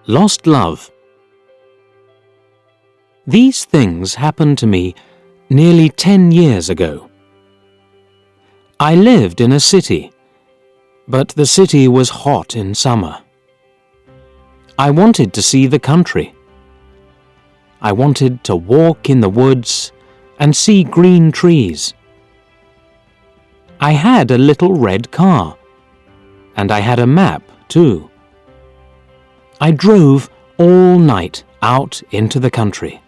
Lost love. These things happened to me nearly 10 years ago. I lived in a city, but the city was hot in summer. I wanted to see the country. I wanted to walk in the woods and see green trees. I had a little red car, and I had a map too. I drove all night out into the country.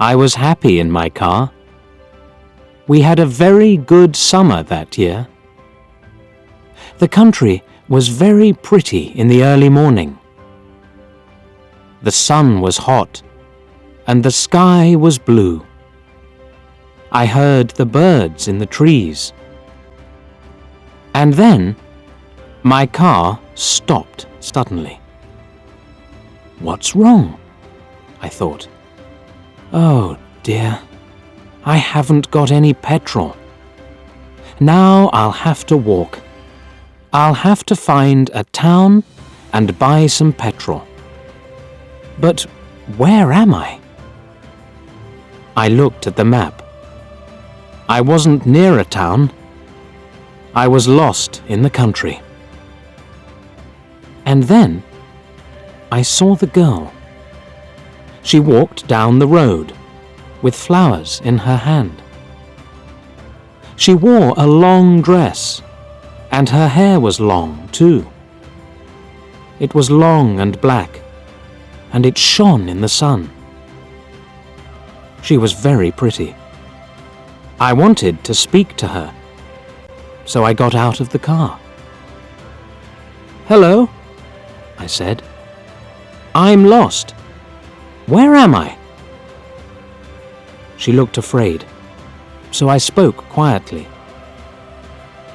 I was happy in my car. We had a very good summer that year. The country was very pretty in the early morning. The sun was hot, and the sky was blue. I heard the birds in the trees. And then my car stopped suddenly. What's wrong? I thought. Oh dear, I haven't got any petrol. Now I'll have to walk. I'll have to find a town and buy some petrol. But where am I? I looked at the map. I wasn't near a town. I was lost in the country. And then I saw the girl. She walked down the road with flowers in her hand. She wore a long dress, and her hair was long too. It was long and black, and it shone in the sun. She was very pretty. I wanted to speak to her, so I got out of the car. "Hello," I said. "I'm lost. Where am I?" She looked afraid, so I spoke quietly.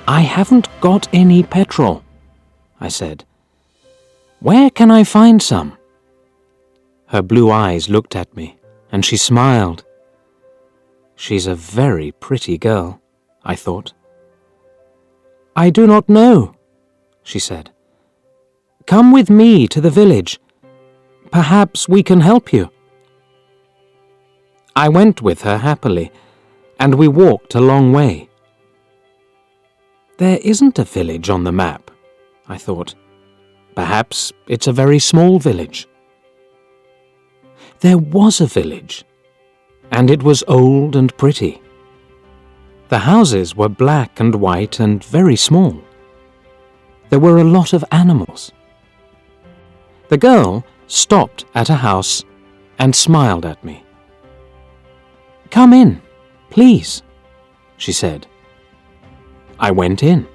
"I haven't got any petrol," I said. "Where can I find some?" Her blue eyes looked at me, and she smiled. She's a very pretty girl, I thought. "I do not know," she said. "Come with me to the village. Perhaps we can help you." I went with her happily, and we walked a long way. There isn't a village on the map, I thought. Perhaps it's a very small village. There was a village, and it was old and pretty. The houses were black and white and very small. There were a lot of animals. The girl stopped at a house and smiled at me. "Come in, please," she said. I went in.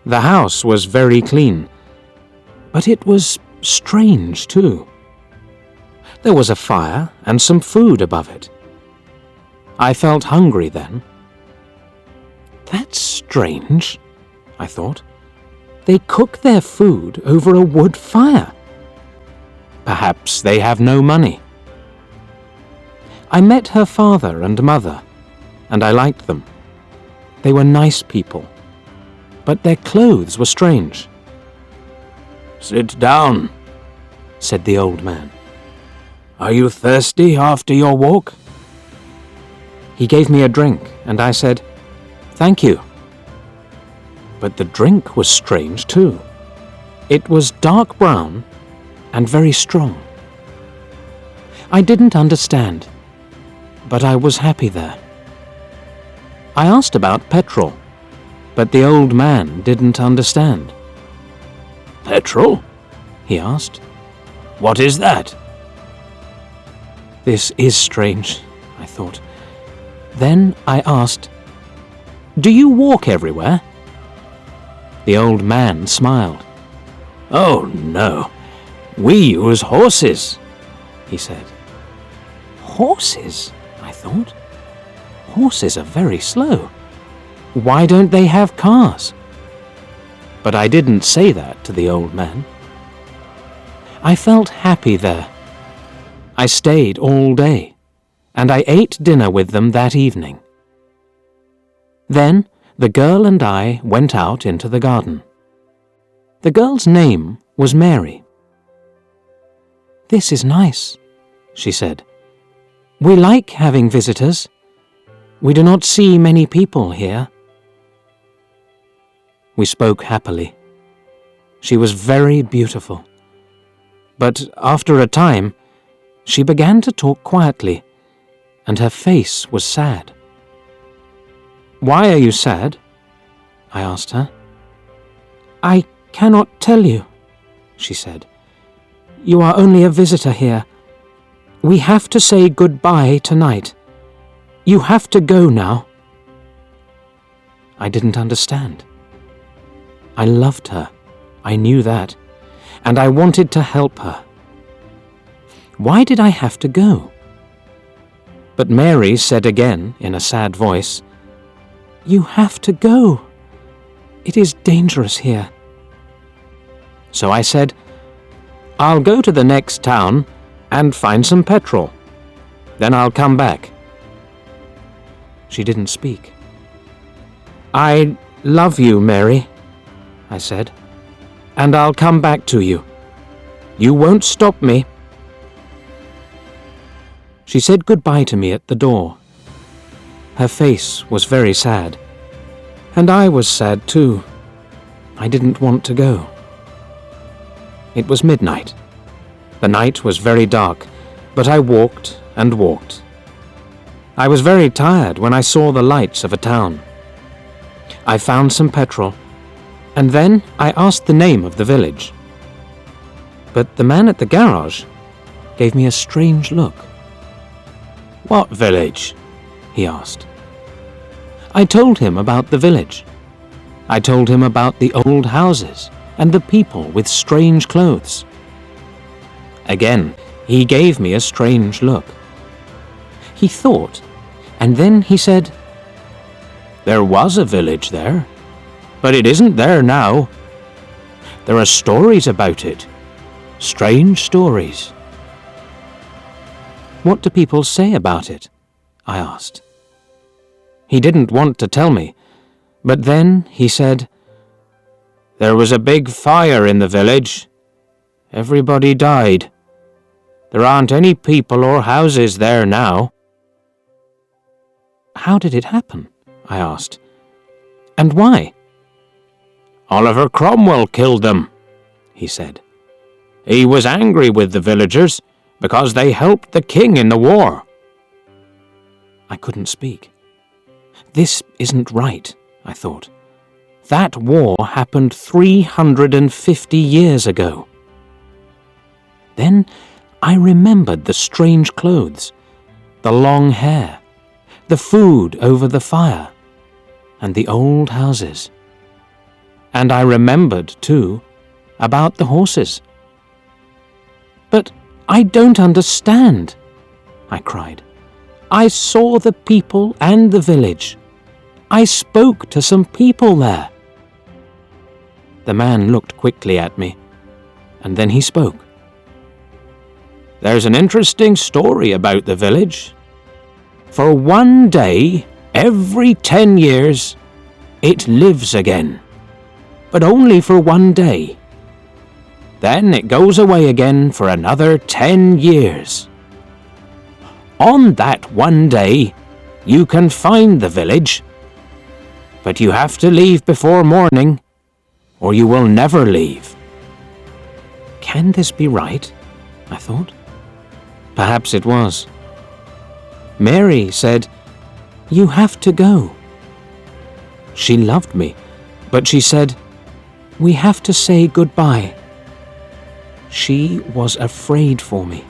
The house was very clean, but it was strange too. There was a fire and some food above it. I felt hungry then. That's strange, I thought. They cook their food over a wood fire. Perhaps they have no money. I met her father and mother, and I liked them. They were nice people, but their clothes were strange. "Sit down," said the old man. "Are you thirsty after your walk?" He gave me a drink, and I said, "Thank you." But the drink was strange too. It was dark brown and very strong. I didn't understand, but I was happy there. I asked about petrol, but the old man didn't understand. "Petrol?" he asked. "What is that?" This is strange, I thought. Then I asked, "Do you walk everywhere?" The old man smiled. "Oh, no. We use horses," he said. Horses? I thought. Horses are very slow. Why don't they have cars? But I didn't say that to the old man. I felt happy there. I stayed all day, and I ate dinner with them that evening. Then the girl and I went out into the garden. The girl's name was Mary, "This is nice," she said. "We like having visitors. We do not see many people here." We spoke happily. She was very beautiful. But after a time, she began to talk quietly, and her face was sad. "Why are you sad?" I asked her. "I cannot tell you," she said. "You are only a visitor here. We have to say goodbye tonight. You have to go now." I didn't understand. I loved her, I knew that, and I wanted to help her. Why did I have to go? But Mary said again in a sad voice, "You have to go. It is dangerous here." So I said, "I'll go to the next town and find some petrol. Then I'll come back." She didn't speak. "I love you, Mary," I said, "and I'll come back to you. You won't stop me." She said goodbye to me at the door. Her face was very sad, and I was sad too. I didn't want to go. It was midnight. The night was very dark, but I walked and walked. I was very tired when I saw the lights of a town. I found some petrol, and then I asked the name of the village. But the man at the garage gave me a strange look. "What village?" he asked. I told him about the village. I told him about the old houses and the people with strange clothes. Again, he gave me a strange look. He thought, and then he said, "There was a village there, but it isn't there now. There are stories about it, strange stories." "What do people say about it?" I asked. He didn't want to tell me, but then he said, "There was a big fire in the village. Everybody died. There aren't any people or houses there now." "How did it happen?" I asked. "And why?" "Oliver Cromwell killed them," he said. "He was angry with the villagers because they helped the king in the war." I couldn't speak. This isn't right, I thought. That war happened 350 years ago. Then I remembered the strange clothes, the long hair, the food over the fire, and the old houses. And I remembered, too, about the horses. "But I don't understand," I cried. "I saw the people and the village. I spoke to some people there." The man looked quickly at me, and then he spoke. "There's an interesting story about the village. For one day, every 10 years, it lives again. But only for one day. Then it goes away again for another 10 years. On that one day, you can find the village, but you have to leave before morning, or you will never leave." Can this be right? I thought. Perhaps it was. Mary said, "You have to go." She loved me, but she said, "We have to say goodbye." She was afraid for me.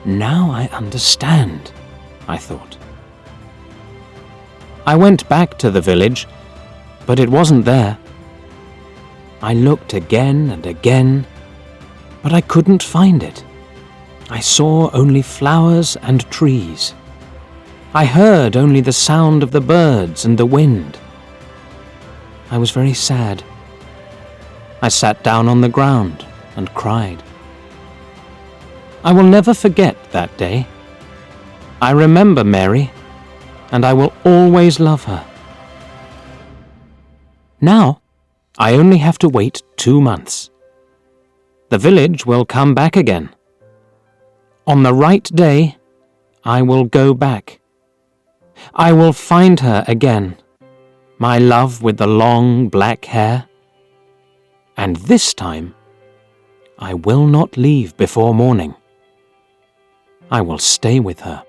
Now I understand, I thought. I went back to the village, but it wasn't there. I looked again and again, but I couldn't find it. I saw only flowers and trees. I heard only the sound of the birds and the wind. I was very sad. I sat down on the ground and cried. I will never forget that day. I remember Mary, and I will always love her. Now, I only have to wait 2 months. The village will come back again. On the right day, I will go back. I will find her again, my love with the long black hair. And this time, I will not leave before morning. I will stay with her.